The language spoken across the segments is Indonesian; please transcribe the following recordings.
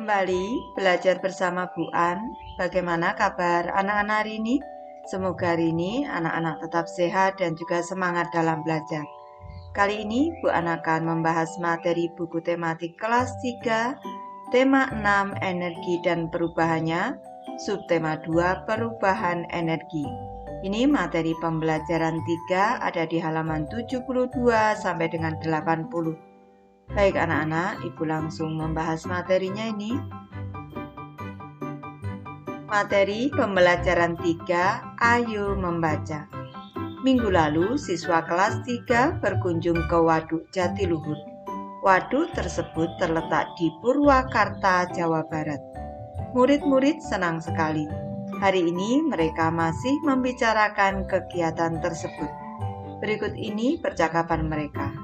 Kembali belajar bersama Bu An. Bagaimana kabar anak-anak hari ini? Semoga hari ini anak-anak tetap sehat dan juga semangat dalam belajar. Kali ini Bu An akan membahas materi buku tematik kelas 3, tema 6 energi dan perubahannya, subtema 2 perubahan energi. Ini materi pembelajaran 3 ada di halaman 72 sampai dengan 80. Baik anak-anak, Ibu langsung membahas materinya ini. Materi pembelajaran 3, ayo membaca. Minggu lalu, siswa kelas 3 berkunjung ke Waduk Jatiluhur. Waduk tersebut terletak di Purwakarta, Jawa Barat. Murid-murid senang sekali. Hari ini mereka masih membicarakan kegiatan tersebut. Berikut ini percakapan mereka.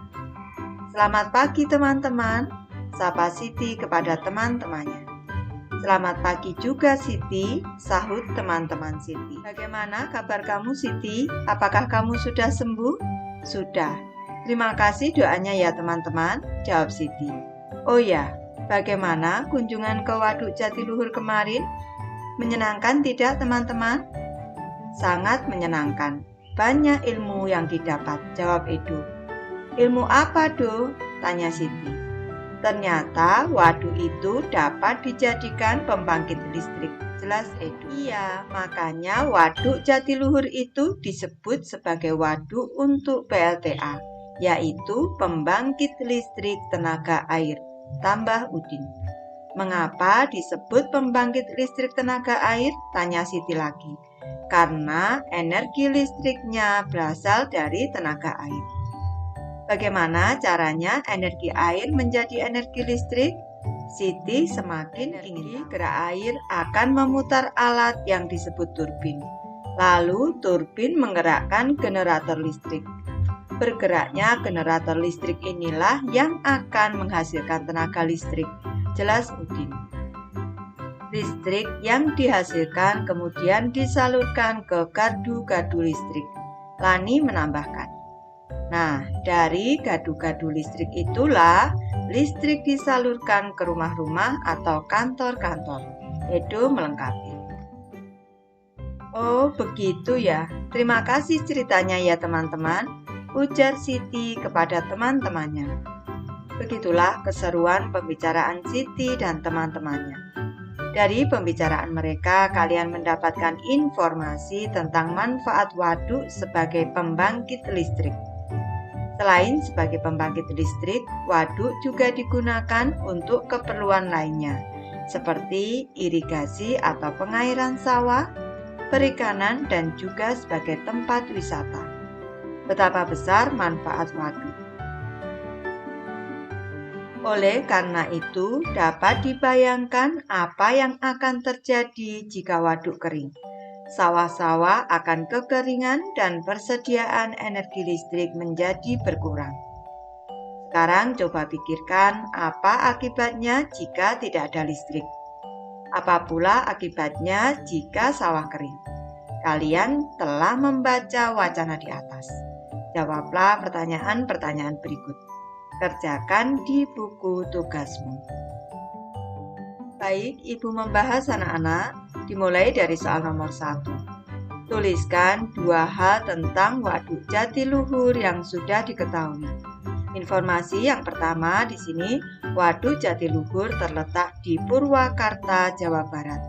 Selamat pagi teman-teman, sapa Siti kepada teman-temannya. Selamat pagi juga Siti, sahut teman-teman Siti. Bagaimana kabar kamu Siti? Apakah kamu sudah sembuh? Sudah. Terima kasih doanya ya teman-teman, jawab Siti. Oh ya, bagaimana kunjungan ke Waduk Jatiluhur kemarin? Menyenangkan tidak teman-teman? Sangat menyenangkan. Banyak ilmu yang didapat, jawab Edo. Ilmu apa, Do? Tanya Siti. Ternyata waduk itu dapat dijadikan pembangkit listrik, jelas Edo. Iya, makanya waduk Jatiluhur itu disebut sebagai waduk untuk PLTA, yaitu pembangkit listrik tenaga air, tambah Udin. Mengapa disebut pembangkit listrik tenaga air? Tanya Siti lagi. Karena energi listriknya berasal dari tenaga air. Bagaimana caranya energi air menjadi energi listrik? Siti semakin ingin gerak air akan memutar alat yang disebut turbin. Lalu turbin menggerakkan generator listrik. Bergeraknya generator listrik inilah yang akan menghasilkan tenaga listrik. Jelas Udin. Listrik yang dihasilkan kemudian disalurkan ke gardu-gardu listrik. Lani menambahkan. Nah, dari gardu-gardu listrik itulah listrik disalurkan ke rumah-rumah atau kantor-kantor. Edo melengkapi. Oh, begitu ya. Terima kasih ceritanya ya teman-teman, ujar Siti kepada teman-temannya. Begitulah keseruan pembicaraan Siti dan teman-temannya. Dari pembicaraan mereka, kalian mendapatkan informasi tentang manfaat waduk sebagai pembangkit listrik. Selain sebagai pembangkit listrik, waduk juga digunakan untuk keperluan lainnya, seperti irigasi atau pengairan sawah, perikanan, dan juga sebagai tempat wisata. Betapa besar manfaat waduk. Oleh karena itu, dapat dibayangkan apa yang akan terjadi jika waduk kering. Sawah-sawah akan kekeringan dan persediaan energi listrik menjadi berkurang. Sekarang coba pikirkan apa akibatnya jika tidak ada listrik. Apa pula akibatnya jika sawah kering? Kalian telah membaca wacana di atas. Jawablah pertanyaan-pertanyaan berikut. Kerjakan di buku tugasmu. Baik, Ibu membahas anak-anak. Dimulai dari soal nomor 1. Tuliskan 2 hal tentang Waduk Jatiluhur yang sudah diketahui. Informasi yang pertama di sini, Waduk Jatiluhur terletak di Purwakarta, Jawa Barat.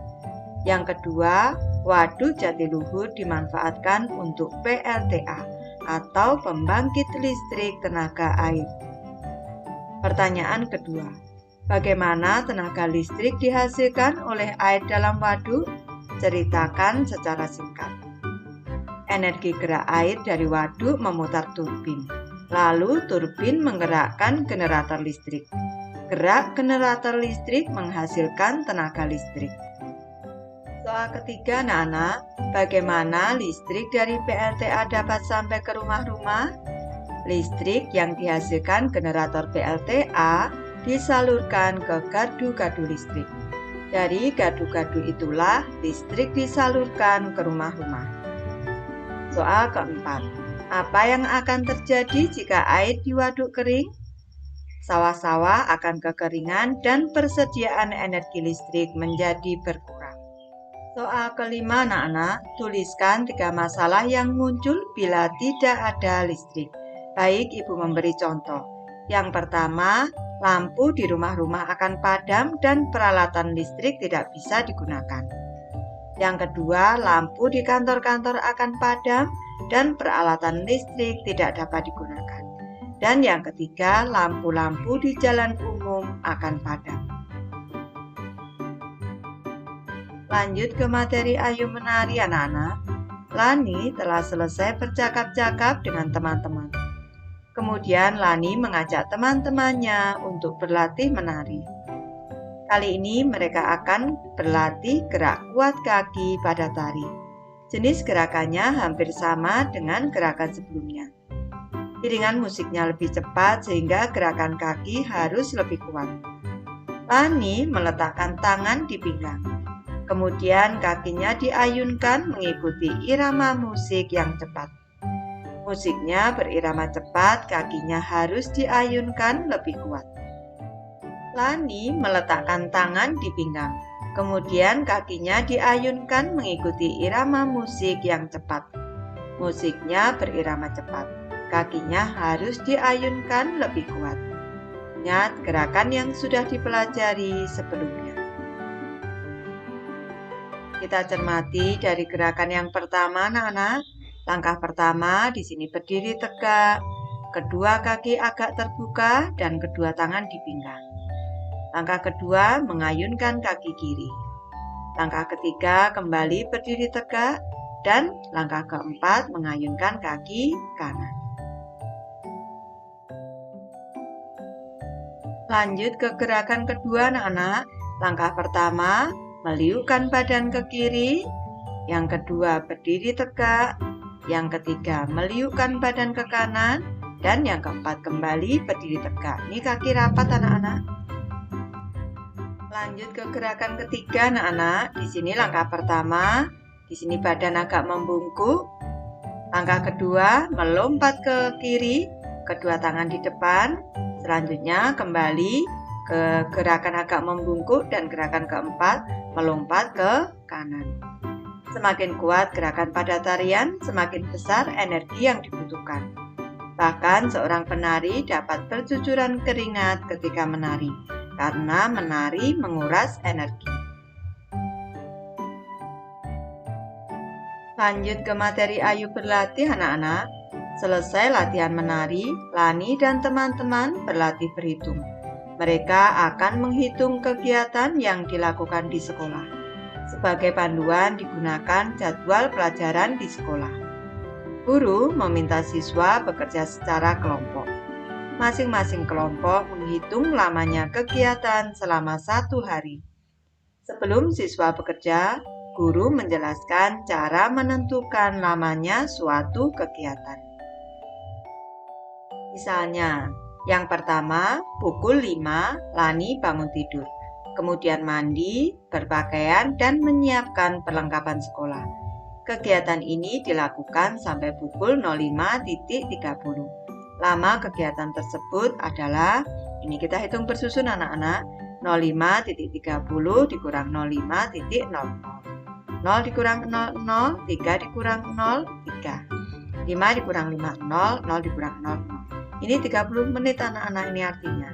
Yang kedua, Waduk Jatiluhur dimanfaatkan untuk PLTA atau pembangkit listrik tenaga air. Pertanyaan kedua. Bagaimana tenaga listrik dihasilkan oleh air dalam waduk? Ceritakan secara singkat. Energi gerak air dari waduk memutar turbin. Lalu turbin menggerakkan generator listrik. Gerak generator listrik menghasilkan tenaga listrik. Soal ketiga, anak-anak, bagaimana listrik dari PLTA dapat sampai ke rumah-rumah? Listrik yang dihasilkan generator PLTA disalurkan ke gardu-gardu listrik. Dari gardu-gardu itulah listrik disalurkan ke rumah-rumah. Soal keempat, apa yang akan terjadi jika air di waduk kering? Sawah-sawah akan kekeringan dan persediaan energi listrik menjadi berkurang. Soal kelima anak-anak, tuliskan 3 masalah yang muncul bila tidak ada listrik. Baik, Ibu memberi contoh. Yang pertama, lampu di rumah-rumah akan padam dan peralatan listrik tidak bisa digunakan. Yang kedua, lampu di kantor-kantor akan padam dan peralatan listrik tidak dapat digunakan. Dan yang ketiga, lampu-lampu di jalan umum akan padam. Lanjut ke materi Ayo Menari anak-anak. Lani telah selesai bercakap-cakap dengan teman-teman. Kemudian Lani mengajak teman-temannya untuk berlatih menari. Kali ini mereka akan berlatih gerak kuat kaki pada tari. Jenis gerakannya hampir sama dengan gerakan sebelumnya. Iringan musiknya lebih cepat sehingga gerakan kaki harus lebih kuat. Lani meletakkan tangan di pinggang. Kemudian kakinya diayunkan mengikuti irama musik yang cepat. Musiknya berirama cepat, kakinya harus diayunkan lebih kuat. Lani meletakkan tangan di pinggang. Kemudian kakinya diayunkan mengikuti irama musik yang cepat. Musiknya berirama cepat. Kakinya harus diayunkan lebih kuat. Ingat gerakan yang sudah dipelajari sebelumnya. Kita cermati dari gerakan yang pertama, anak-anak. Langkah pertama di sini berdiri tegak, kedua kaki agak terbuka dan kedua tangan di pinggang. Langkah kedua mengayunkan kaki kiri. Langkah ketiga kembali berdiri tegak dan langkah keempat mengayunkan kaki kanan. Lanjut ke gerakan kedua, anak-anak. Langkah pertama meliukkan badan ke kiri, yang kedua berdiri tegak, yang ketiga meliukkan badan ke kanan, dan yang keempat kembali berdiri tegak. Ini kaki rapat anak-anak. Lanjut ke gerakan ketiga anak-anak. Di sini langkah pertama, di sini badan agak membungkuk. Langkah kedua melompat ke kiri, kedua tangan di depan. Selanjutnya kembali ke gerakan agak membungkuk dan gerakan keempat melompat ke kanan. Semakin kuat gerakan pada tarian, semakin besar energi yang dibutuhkan. Bahkan seorang penari dapat bercucuran keringat ketika menari, karena menari menguras energi. Lanjut ke materi Ayo berlatih anak-anak. Selesai latihan menari, Lani dan teman-teman berlatih berhitung. Mereka akan menghitung kegiatan yang dilakukan di sekolah. Sebagai panduan digunakan jadwal pelajaran di sekolah. Guru meminta siswa bekerja secara kelompok. Masing-masing kelompok menghitung lamanya kegiatan selama 1 hari. Sebelum siswa bekerja, guru menjelaskan cara menentukan lamanya suatu kegiatan. Misalnya, yang pertama, pukul 5, Lani bangun tidur. Kemudian mandi, berpakaian, dan menyiapkan perlengkapan sekolah. Kegiatan ini dilakukan sampai pukul 05.30. Lama kegiatan tersebut adalah, ini kita hitung bersusun anak-anak, 05.30 dikurang 05.00. 0 dikurang 00, 3 dikurang 0, 3. 5 dikurang 5, 0, 0 dikurang 0, 0. Ini 30 menit anak-anak ini artinya.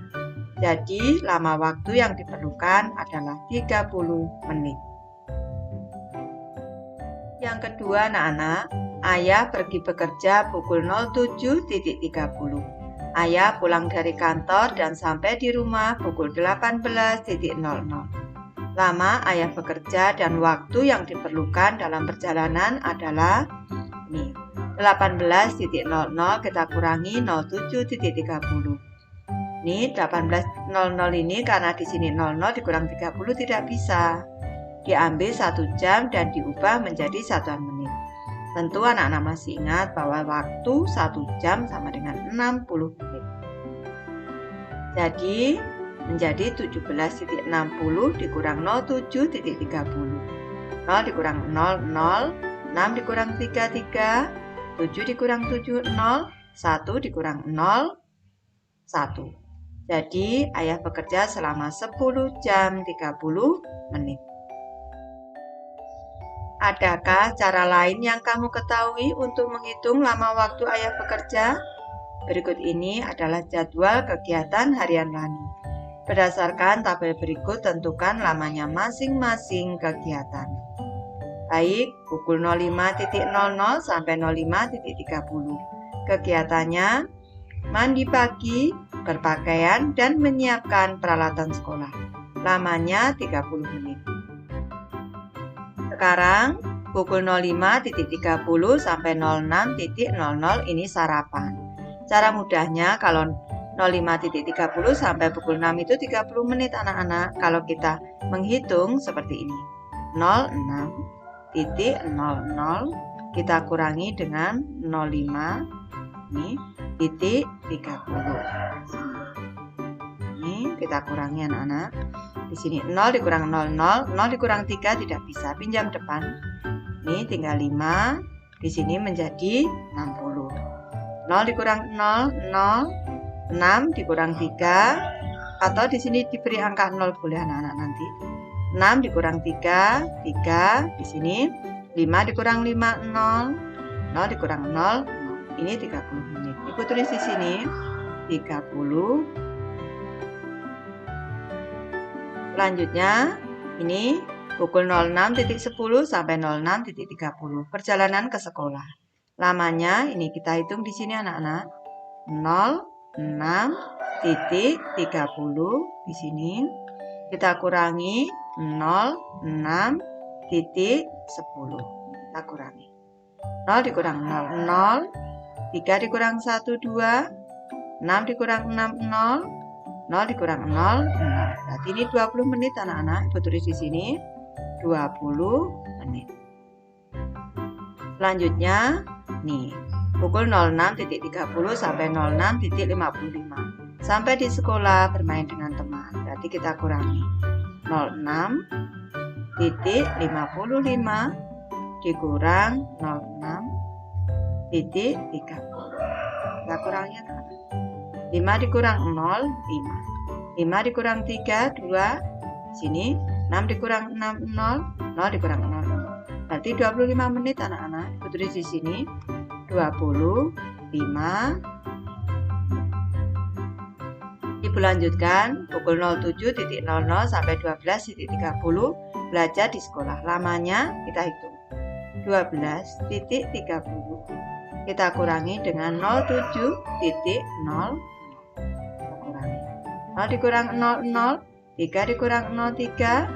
Jadi lama waktu yang diperlukan adalah 30 menit. Yang kedua anak-anak, ayah pergi bekerja pukul 07.30. Ayah pulang dari kantor dan sampai di rumah pukul 18.00. Lama ayah bekerja dan waktu yang diperlukan dalam perjalanan adalah ini. 18.00 kita kurangi 07.30. Ini 18.00 ini karena di sini 00 dikurang 30 tidak bisa. Diambil 1 jam dan diubah menjadi satuan menit. Tentu anak-anak masih ingat bahwa waktu 1 jam sama dengan 60 menit. Jadi menjadi 17.60 dikurang 07.30. 0 dikurang 0, 0, 6 dikurang 3, 3. 7 dikurang 7, 0, 1 dikurang 0, 1. Jadi, ayah bekerja selama 10 jam 30 menit. Adakah cara lain yang kamu ketahui untuk menghitung lama waktu ayah bekerja? Berikut ini adalah jadwal kegiatan harian Lani. Berdasarkan tabel berikut, tentukan lamanya masing-masing kegiatan. Baik, pukul 05.00 sampai 05.30. Kegiatannya mandi pagi, berpakaian, dan menyiapkan peralatan sekolah. Lamanya 30 menit. Sekarang pukul 05.30 sampai 06.00 ini sarapan. Cara mudahnya kalau 05.30 sampai pukul 6 itu 30 menit anak-anak. Kalau kita menghitung seperti ini. 06.00 kita kurangi dengan 05 ini titik 30. Ini kita kurangi anak-anak. Di sini 0 dikurang 00, 0 dikurang 3 tidak bisa, pinjam depan. Ini tinggal 5, di sini menjadi 60. 0 dikurang 0, 0, 6 dikurang 3, atau di sini diberi angka 0 boleh anak-anak nanti. 6 dikurang 3, 3, di sini 5 dikurang 5, 0, 0 dikurang 0, 0. Ini 30 menit. Ibu tulis di sini 30. Selanjutnya ini pukul 06.10 sampai 06.30 perjalanan ke sekolah. Lamanya ini kita hitung di sini anak-anak. 06.30 di sini kita kurangi 06.10. Kita kurangi. 0 dikurang 0, 0. 3 dikurang 1, 2. 6 dikurang 6, 0. 0 dikurang 0, 0. Berarti ini 20 menit anak-anak. Ibu tulis di sini 20 menit. Selanjutnya, nih, pukul 06.30 sampai 06.55. Sampai di sekolah bermain dengan teman. Berarti kita kurangi 06.55 dikurang 06.30. Kita kurangi anak-anak. 5 dikurang 0, 5. 5 dikurang 3, 2. Sini 6 dikurang 6, 0. 0 dikurang 0. Berarti 25 menit anak-anak. Ibu tulis di sini 25. Ibu lanjutkan pukul 07.00 sampai 12.30 belajar di sekolah. Lamanya kita hitung 12.30. Kita kurangi dengan 07.00. 0 dikurang 0, 0. 3 dikurang 0, 3.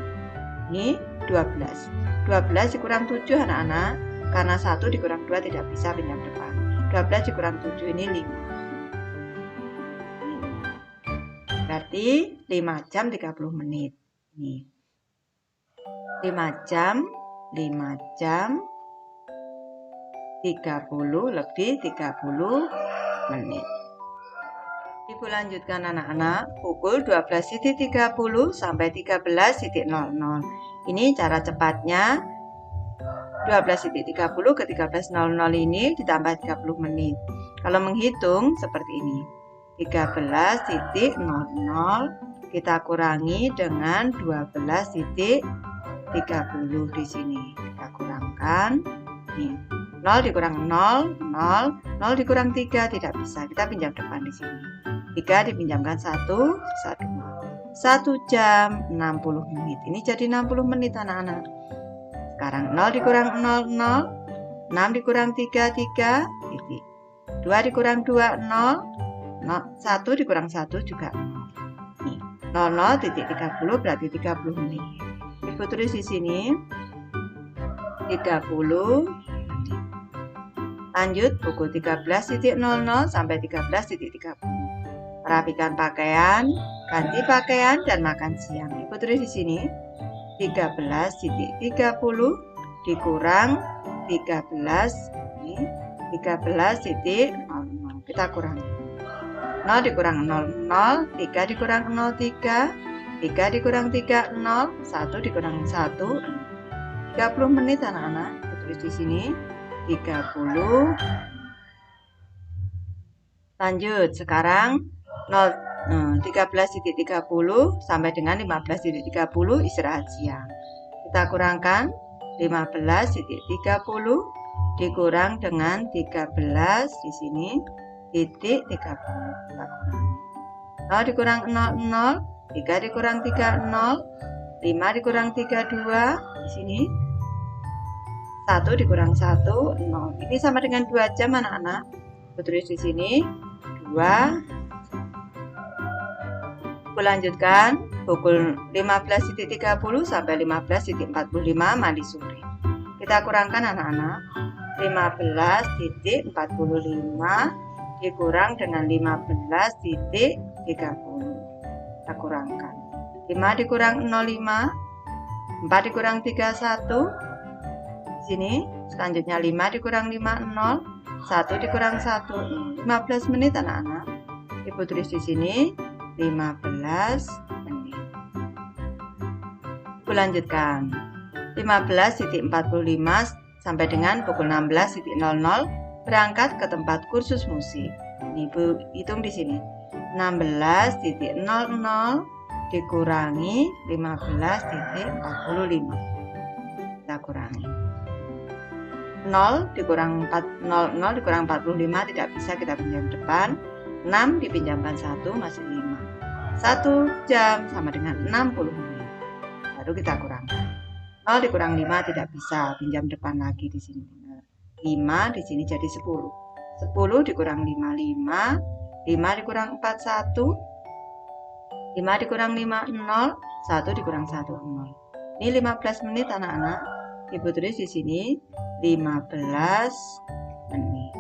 Ini 12. 12 dikurang 7 anak-anak. Karena 1 dikurang 2 tidak bisa, pinjam depan. 12 dikurang 7 ini 5. Berarti 5 jam 30 menit. Nih. 5 jam 30 lebih 30 menit. Ibu lanjutkan anak-anak pukul 12.30 sampai 13.00. Ini cara cepatnya 12.30 ke 13.00 ini ditambah 30 menit. Kalau menghitung seperti ini. 13.00 kita kurangi dengan 12.30 di sini. Kita kurangkan. Nih. 0 dikurang 0, 0, 0 dikurang 3 tidak bisa. Kita pinjam depan di sini. 3 dipinjamkan 1, 1 jam 60 menit. Ini jadi 60 menit anak-anak. Sekarang 0 dikurang 0, 0. 6 dikurang 3, 3. Titik. 2 dikurang 2, 0. 1 dikurang 1 juga 0. Nih, 00.30 berarti 30 menit. Ibu tulis di sini 30 menit. Lanjut pukul 13.00 sampai 13.30. Merapikan pakaian, ganti pakaian, dan makan siang. Ibu tulis di sini 13.30 dikurang 13 ini 13.00. Kita kurang 0 dikurang 0, 0. 3 dikurang 0, 3. 3 dikurang 3, 0. 1 dikurang 1. 30 menit anak-anak. Ibu tulis di sini 30. Lanjut sekarang 13.30 sampai dengan 15.30 istirahat siang. Kita kurangkan 15.30 dikurang dengan 13 di sini titik 30. Kita kurangi. 0 dikurang 0, 3 dikurang 3, 0, 5 dikurang 3, 2 di sini. 1 dikurang 1, 0. Ini sama dengan 2 jam anak-anak. Tulis di sini 2. Aku lanjutkan pukul 15.30 sampai 15.45 mandi sore. Kita kurangkan anak-anak. 15.45 dikurang dengan 15.30. Kita kurangkan. 5 dikurang 0,5. 4 dikurang 31. Di sini selanjutnya 5 dikurang 5, 0. 1 dikurang 1, 15 menit anak-anak. Ibu tulis di sini 15 menit. Ibu lanjutkan 15.45 sampai dengan pukul 16.00 berangkat ke tempat kursus musik. Ini Ibu hitung di sini 16.00 dikurangi 15.45. Kita kurangi 0 dikurang 0 dikurang 45 tidak bisa kita pinjam depan. 6 dipinjamkan 1 masih 5. 1 jam sama dengan 60 menit. Baru kita kurangkan. 0 dikurang 5 tidak bisa pinjam depan lagi di sini. 5 di sini jadi 10. 10 dikurang 5, 5. 5 dikurang 4, 1. 5 dikurang 5, 0. 1 dikurang 1, 0. Ini 15 menit anak-anak. Ibu tulis di sini 15 menit.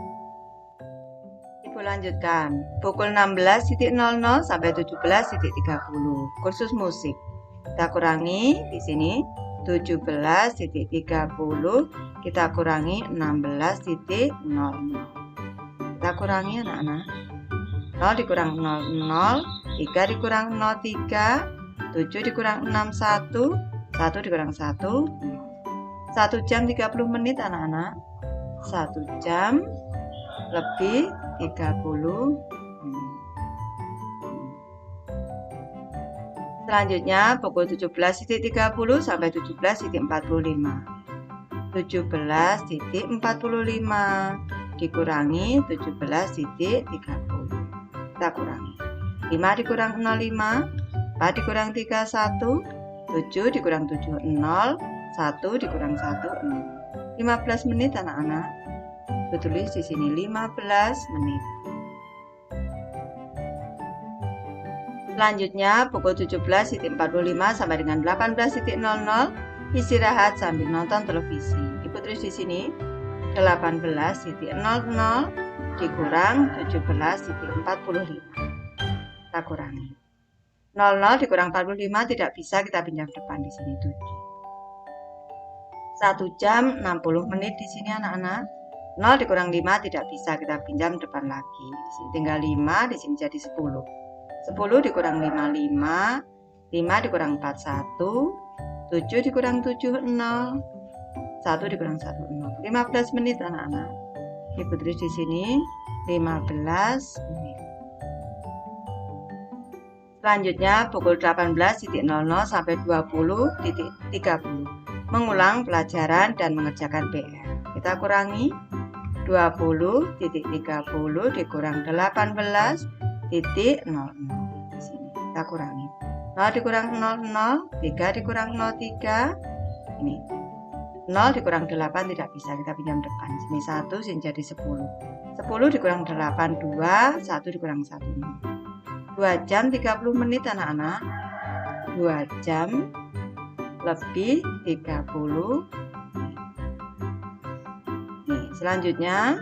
Ibu lanjutkan pukul 16.00 sampai 17.30 kursus musik. Kita kurangi di sini 17.30 kita kurangi 16.00. Kita kurangi anak-anak. 0 dikurang 00, 3 dikurang 03, 7 dikurang 61, 1 dikurang 1, 1 jam 30 menit anak-anak. 1 jam lebih 30 menit. Selanjutnya pukul 17.30 sampai 17.45. 17.45 dikurangi 17.30. Kita kurangi. 5 dikurang 05, 4 dikurang 31, 7 dikurang 7, 0. 1 dikurang 1, 0. 15 menit anak-anak. Tulis di sini 15 menit. Selanjutnya pukul 17.45 sampai dengan 18.00 istirahat sambil nonton televisi. Ibu tulis di sini 18.00 dikurang 17.45. Kita kurangi. 00 dikurang 45 tidak bisa kita pinjam depan di sini 7. 1 jam 60 menit di sini anak-anak. 0 dikurang 5 tidak bisa kita pinjam depan lagi. Di sini tinggal 5, di sini jadi 10. 10 dikurang 5, 5. 5 dikurang 4, 1. 7 dikurang 7, 0. 1 dikurang 1, 0. 15 menit anak-anak. Ibu tulis di sini 15 menit. Selanjutnya pukul 18.00 sampai 20.30 mengulang pelajaran dan mengerjakan PR. Kita kurangi 20.30 dikurang 18.00 di sini. Kita kurangi 0 dikurang 00, 3 dikurang 03. Ini 0 dikurang 8 tidak bisa kita pinjam depan. Sini 1 sini jadi 10. 10 dikurang 8 2, 1 dikurang 1 0. 2 jam 30 menit anak-anak. 2 jam lebih 30. Nih, selanjutnya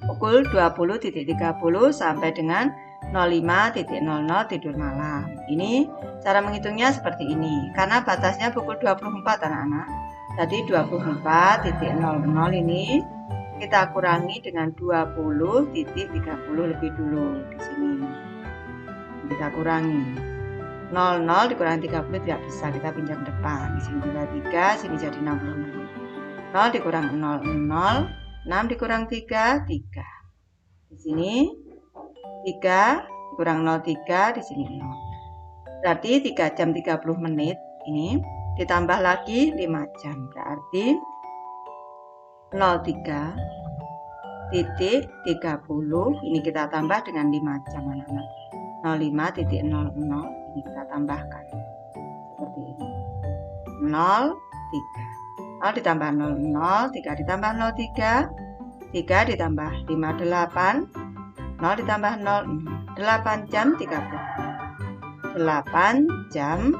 pukul 20.30 sampai dengan 05.00 tidur malam. Ini cara menghitungnya seperti ini. Karena batasnya pukul 24 anak-anak. Jadi 24.00 ini kita kurangi dengan 20.30 lebih dulu di sini. Kita kurangi. 00 dikurangi 30 tidak bisa kita pinjam depan. Di sini tinggal 3, sini jadi 60 menit. 0 dikurang 0, 6 dikurang 3, 3. Di sini 3 kurang 03 di sini 0. Berarti 3 jam 30 menit ini ditambah lagi 5 jam. Berarti 03.30 ini kita tambah dengan 5 jam anak-anak. 05.00 ini kita tambahkan seperti ini. 03. 0 ditambah 00, 3 ditambah 03, 3 ditambah 58, 0 ditambah 0, 8 jam 30. 8 jam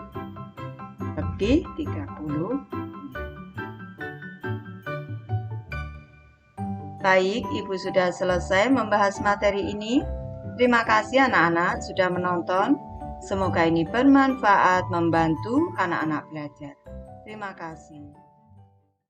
lebih 30. Baik, Ibu sudah selesai membahas materi ini. Terima kasih anak-anak sudah menonton. Semoga ini bermanfaat membantu anak-anak belajar. Terima kasih.